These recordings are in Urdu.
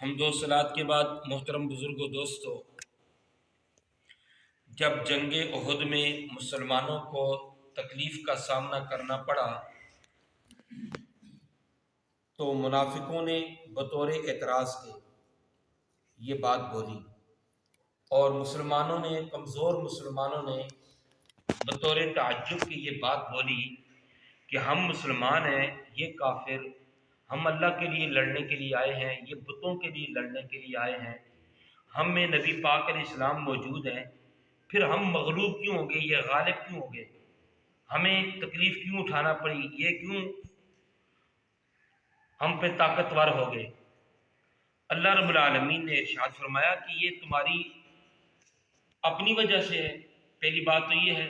حمد و صلات کے بعد محترم بزرگوں دوستو، جب جنگ احد میں مسلمانوں کو تکلیف کا سامنا کرنا پڑا تو منافقوں نے بطور اعتراض کے یہ بات بولی، اور مسلمانوں نے، کمزور مسلمانوں نے بطور تعجب کی یہ بات بولی کہ ہم مسلمان ہیں، یہ کافر ہم اللہ کے لیے لڑنے کے لیے آئے ہیں، یہ بتوں کے لیے لڑنے کے لیے آئے ہیں، ہم میں نبی پاک علیہ السلام موجود ہیں، پھر ہم مغلوب کیوں ہو گئے، یہ غالب کیوں ہو گئے، ہمیں تکلیف کیوں اٹھانا پڑی، یہ کیوں ہم پہ طاقتور ہو گئے۔ اللہ رب العالمین نے ارشاد فرمایا کہ یہ تمہاری اپنی وجہ سے ہے۔ پہلی بات تو یہ ہے،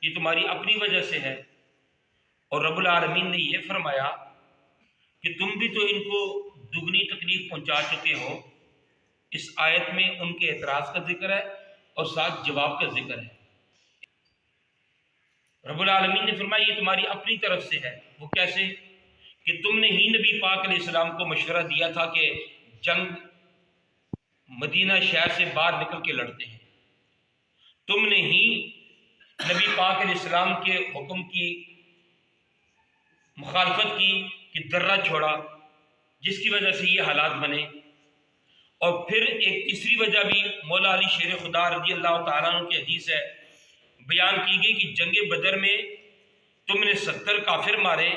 یہ تمہاری اپنی وجہ سے ہے، اور رب العالمین نے یہ فرمایا کہ تم بھی تو ان کو دگنی تکلیف پہنچا چکے ہو۔ اس آیت میں ان کے اعتراض کا ذکر ہے اور ساتھ جواب کا ذکر ہے۔ رب العالمین نے فرمایا یہ تمہاری اپنی طرف سے ہے۔ وہ کیسے؟ کہ تم نے ہی نبی پاک علیہ السلام کو مشورہ دیا تھا کہ جنگ مدینہ شہر سے باہر نکل کے لڑتے ہیں، تم نے ہی نبی پاک علیہ السلام کے حکم کی مخالفت کی کہ درہ چھوڑا، جس کی وجہ سے یہ حالات بنے۔ اور پھر ایک تیسری وجہ بھی مولا علی شیر خدا رضی اللہ تعالیٰ عنہ کی حدیث ہے، بیان کی گئی کہ جنگ بدر میں تم نے 70 کافر مارے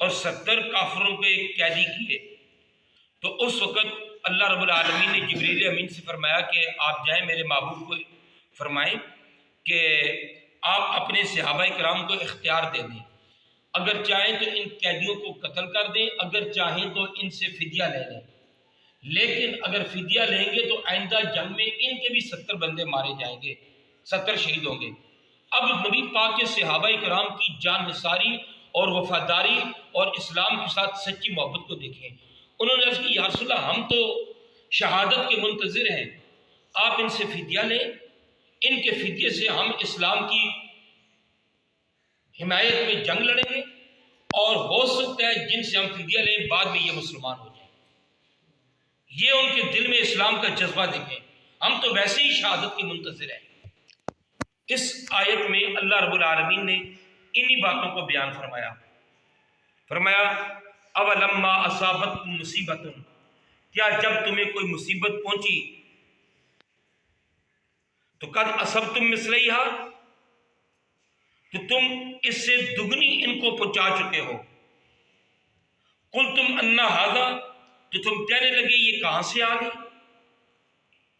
اور 70 کافروں کو ایک قیدی کیے۔ تو اس وقت اللہ رب العالمین نے جبریل امین سے فرمایا کہ آپ جائیں میرے محبوب کو فرمائیں کہ آپ اپنے صحابہ کرام کو اختیار دے دیں، اگر چاہیں تو ان قیدیوں کو قتل کر دیں، اگر چاہیں تو ان سے فدیہ لے لیں، لیکن اگر فدیہ لیں گے تو آئندہ جنگ میں ان کے بھی 70 بندے مارے جائیں گے، 70 شہید ہوں گے۔ اب نبی پاک کے صحابہ کرام کی جان نثاری اور وفاداری اور اسلام کے ساتھ سچی محبت کو دیکھیں۔ انہوں نے عرض کی یا رسول اللہ ہم تو شہادت کے منتظر ہیں، آپ ان سے فدیہ لیں، ان کے فدیے سے ہم اسلام کی حمایت میں جنگ لڑیں گے، اور ہو سکتا ہے جن سے ہم فدیہ لیں بعد میں یہ مسلمان ہو جائیں۔ یہ ان کے دل میں اسلام کا جذبہ دیکھیں، ہم تو ویسے ہی شہادت کے منتظر ہیں۔ اس آیت میں اللہ رب العالمین نے انہی باتوں کو بیان فرمایا اولما اصابتکم مصیبت، کیا جب تمہیں کوئی مصیبت پہنچی تو قد اصبتم مثلیہا، تو تم اس سے دگنی ان کو پہنچا چکے ہو۔ قلتم انا ھذا، تو تم کہنے لگے یہ کہاں سے آ گئی۔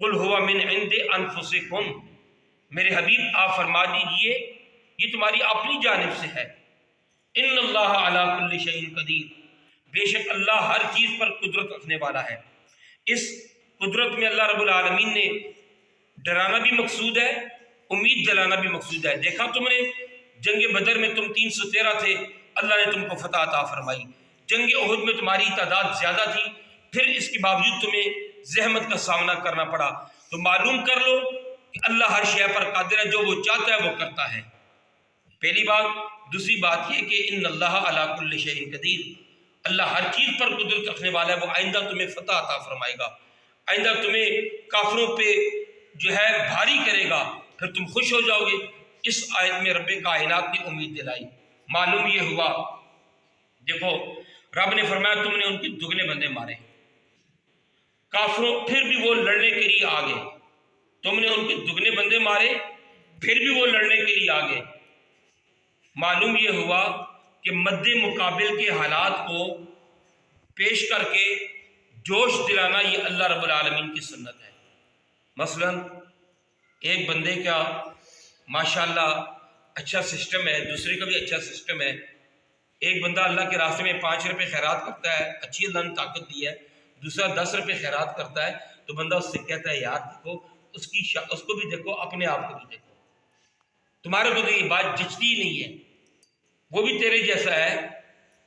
قل ھو من عند انفسکم، میرے حبیب آپ فرما دیجئے یہ تمہاری اپنی جانب سے ہے۔ ان اللہ علی کل شیء قدیر، بے شک اللہ ہر چیز پر قدرت رکھنے والا ہے۔ اس قدرت میں اللہ رب العالمین نے ڈرانا بھی مقصود ہے، امید دلانا بھی مقصود ہے۔ دیکھا تم نے جنگ بدر میں تم 313 تھے، اللہ نے تم کو فتح عطا فرمائی۔ جنگ احد میں تمہاری تعداد زیادہ تھی، پھر اس کے باوجود تمہیں زحمت کا سامنا کرنا پڑا۔ تو معلوم کر لو کہ اللہ ہر شے پر قادر ہے، جو وہ چاہتا ہے وہ کرتا ہے، پہلی بات۔ دوسری بات یہ کہ ان اللہ علی کل شیء قدیر، اللہ ہر چیز پر قدرت رکھنے والا ہے، وہ آئندہ تمہیں فتح عطا فرمائے گا، آئندہ تمہیں کافروں پہ جو ہے بھاری کرے گا، پھر تم خوش ہو جاؤ گے۔ اس آیت میں رب کائنات نے امید دلائی۔ معلوم یہ ہوا، دیکھو رب نے فرمایا تم نے ان کے دگنے بندے مارے، کافروں پھر بھی وہ لڑنے کے لیے آگے، تم نے ان کے دگنے بندے مارے پھر بھی وہ لڑنے کے لیے آگے۔ معلوم یہ ہوا کہ مد مقابل کے حالات کو پیش کر کے جوش دلانا یہ اللہ رب العالمین کی سنت ہے۔ مثلا ایک بندے کا ماشاءاللہ اچھا سسٹم ہے، دوسرے کا بھی اچھا سسٹم ہے۔ ایک بندہ اللہ کے راستے میں 5 روپے خیرات کرتا ہے، اچھی اللہ نے طاقت دی ہے، دوسرا 10 روپے خیرات کرتا ہے، تو بندہ اس سے کہتا ہے یار دیکھو اس کو بھی دیکھو، اپنے آپ کو بھی دیکھو، تمہارے کو تو یہ بات جچتی ہی نہیں ہے، وہ بھی تیرے جیسا ہے،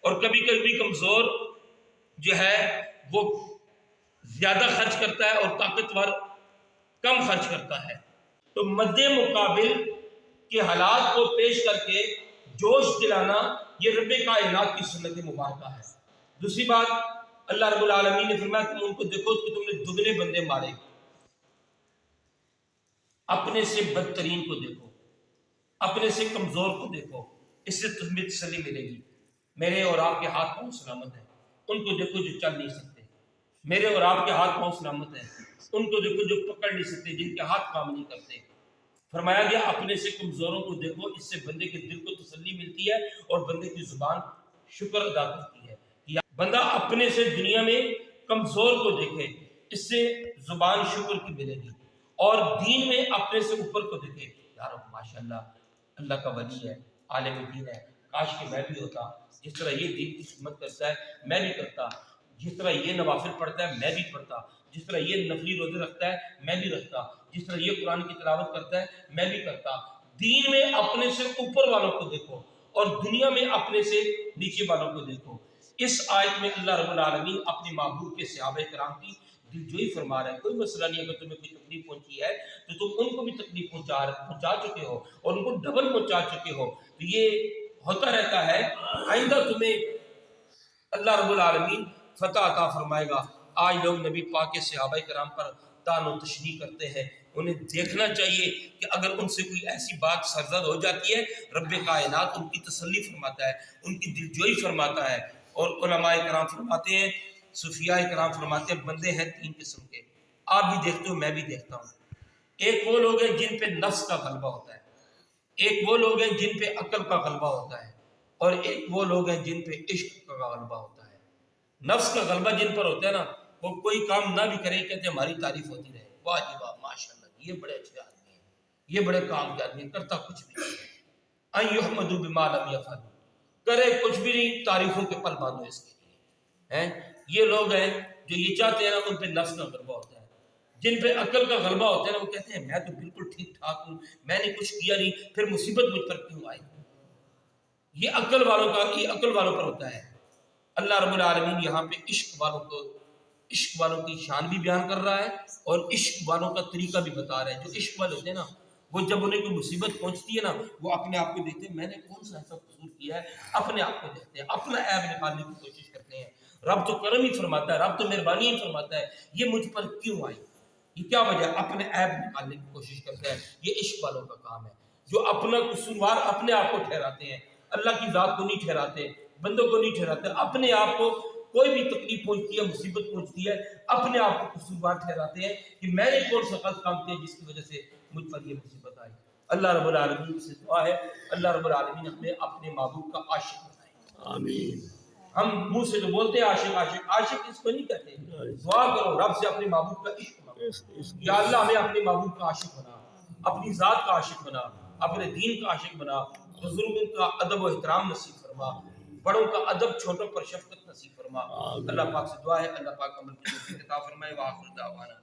اور کبھی کبھی کمزور جو ہے وہ زیادہ خرچ کرتا ہے اور طاقتور کم خرچ کرتا ہے۔ تو مد مقابل کے حالات کو پیش کر کے جوش دلانا یہ رب کائنات کی سنت مبارکہ ہے۔ دوسری بات اللہ رب العالمین نے فرمایا تم ان کو دیکھو کہ تم نے دگنے بندے مارے، اپنے سے بدترین کو دیکھو، اپنے سے کمزور کو دیکھو، اس سے تمہیں تسلی ملے گی۔ میرے اور آپ کے ہاتھ پاؤں سلامت ہیں، ان کو دیکھو جو چل نہیں سکتے۔ میرے اور آپ کے ہاتھ پاؤں سلامت ہیں، ان کو دیکھو جو پکڑ نہیں سکتے، جن کے ہاتھ کام نہیں کرتے۔ فرمایا گیا اپنے سے کمزوروں کو دیکھو، اس سے بندے کے دل کو تسلی ملتی ہے اور بندے کی زبان شکر ادا کرتی ہے۔ یا بندہ اپنے سے دنیا میں کمزور کو دیکھے، اس سے زبان شکر کی ملے گی، اور دین میں اپنے سے اوپر کو دیکھے، یار ماشاءاللہ اللہ کا ولی ہے، عالم دین ہے، کاش کہ میں بھی ہوتا، جس طرح یہ دین کی خدمت کرتا ہے میں بھی کرتا، جس طرح یہ نوافل پڑھتا ہے میں بھی پڑھتا، جس طرح یہ نفلی روزے رکھتا ہے میں بھی رکھتا، جس طرح یہ قرآن کی تلاوت کرتا ہے میں بھی کرتا۔ دین میں اپنے سے اوپر والوں کو دیکھو اور دنیا میں اپنے سے نیچے والوں کو دیکھو۔ اس آیت میں اللہ رب العالمین اپنے محبوب کے صحابہ کرام کی دلجوئی فرما رہا ہے۔ کوئی مسئلہ نہیں، اگر تمہیں کوئی تکلیف پہنچی ہے تو تم ان کو بھی تکلیف پہنچا چکے ہو اور ان کو ڈبل پہنچا چکے ہو، تو یہ ہوتا رہتا ہے۔ آئندہ تمہیں اللہ رب العالمین فتح عطا فرمائے گا۔ آج لوگ نبی پاک کے صحابہ کرام پر طعن و تشنیع کرتے ہیں، انہیں دیکھنا چاہیے کہ اگر ان سے کوئی ایسی بات سرزد ہو جاتی ہے، رب کائنات ان کی تسلی فرماتا ہے، ان کی دلجوئی فرماتا ہے۔ اور علماء کرام فرماتے ہیں، صوفیاء کرام فرماتے ہیں، بندے ہیں تین قسم کے، آپ بھی دیکھتے ہو میں بھی دیکھتا ہوں۔ ایک وہ لوگ ہیں جن پہ نفس کا غلبہ ہوتا ہے، ایک وہ لوگ ہیں جن پہ عقل کا غلبہ ہوتا ہے، اور ایک وہ لوگ ہیں جن پہ عشق کا غلبہ ہوتا ہے۔ نفس کا غلبہ جن پر ہوتا ہے نا، وہ کوئی کام نہ بھی کرے کہتے ہیں ہماری تعریف ہوتی رہے، واہ جی واہ ماشاءاللہ یہ بڑے اچھے آدمی ہیں، یہ بڑے کام کے آدمی ہیں، کرتا کچھ بھی نہیں ہے۔ ان یحمدوا بما لم یفعلوا، کرے کچھ بھی نہیں، تعریفوں کے پل باندھو اس کے لیے۔ یہ لوگ ہیں جو یہ چاہتے ہیں نا، ان پہ نفس کا غلبہ ہوتا ہے۔ جن پہ عقل کا غلبہ ہوتا ہے نا، وہ کہتے ہیں میں تو بالکل ٹھیک ٹھاک ہوں، میں نے کچھ کیا نہیں، پھر مصیبت مجھ پر کیوں آئی؟ یہ عقل والوں پر ہوتا ہے۔ اللہ رب العالمین یہاں پہ عشق والوں کی شان بھی بیان کر رہا ہے اور عشق والوں کا طریقہ بھی بتا رہا ہے۔ جو عشق والے ہوتے ہیں نا، وہ جب انہیں کوئی مصیبت پہنچتی ہے نا، وہ اپنے آپ کو دیکھتے ہیں میں نے کون سا ایسا قصور کیا ہے، اپنے آپ کو دیکھتے ہیں، اپنا عیب نکالنے کی کوشش کرتے ہیں۔ رب تو کرم ہی فرماتا ہے، رب تو مہربانی ہی فرماتا ہے، یہ مجھ پر کیوں آئی، یہ کیا وجہ ہے، اپنے عیب نکالنے کی کوشش کرتا ہے۔ یہ عشق والوں کا کام ہے، جو اپنا قصوروار اپنے آپ کو ٹھہراتے ہیں، اللہ کی ذات کو نہیں ٹھہراتے، بندوں کو نہیں ٹھہراتے، اپنے آپ کو کوئی بھی تکلیف پہنچتی ہے، مصیبت پہنچتی ہے، اپنے آپ کو قصوروار ٹھہراتے ہیں کہ میں نے کون سا غلط کام کیا جس کی وجہ سے مجھ پر یہ مصیبت آئی۔ اللہ رب العالمین سے دعا ہے اللہ رب العالمین ہمیں اپنے محبوب کا عاشق بنائے، آمین۔ ہم منہ سے تو بولتے ہیں عاشق عاشق، عاشق اس کو نہیں کہتے، دعا کرو رب سے اپنے محبوب کا عشق مانگو، یا اللہ ہمیں اپنے محبوب کا عاشق بنا، اپنی ذات کا عاشق بنا، اپنے دین کا عاشق بنا، بزرگوں کا ادب و احترام نصیب فرما، بڑوں کا ادب، چھوٹوں پر شفقت نصیب فرما۔ اللہ پاک سے دعا ہے اللہ پاک عمل کی توفیق عطا فرمائے۔ وآخر دعوانا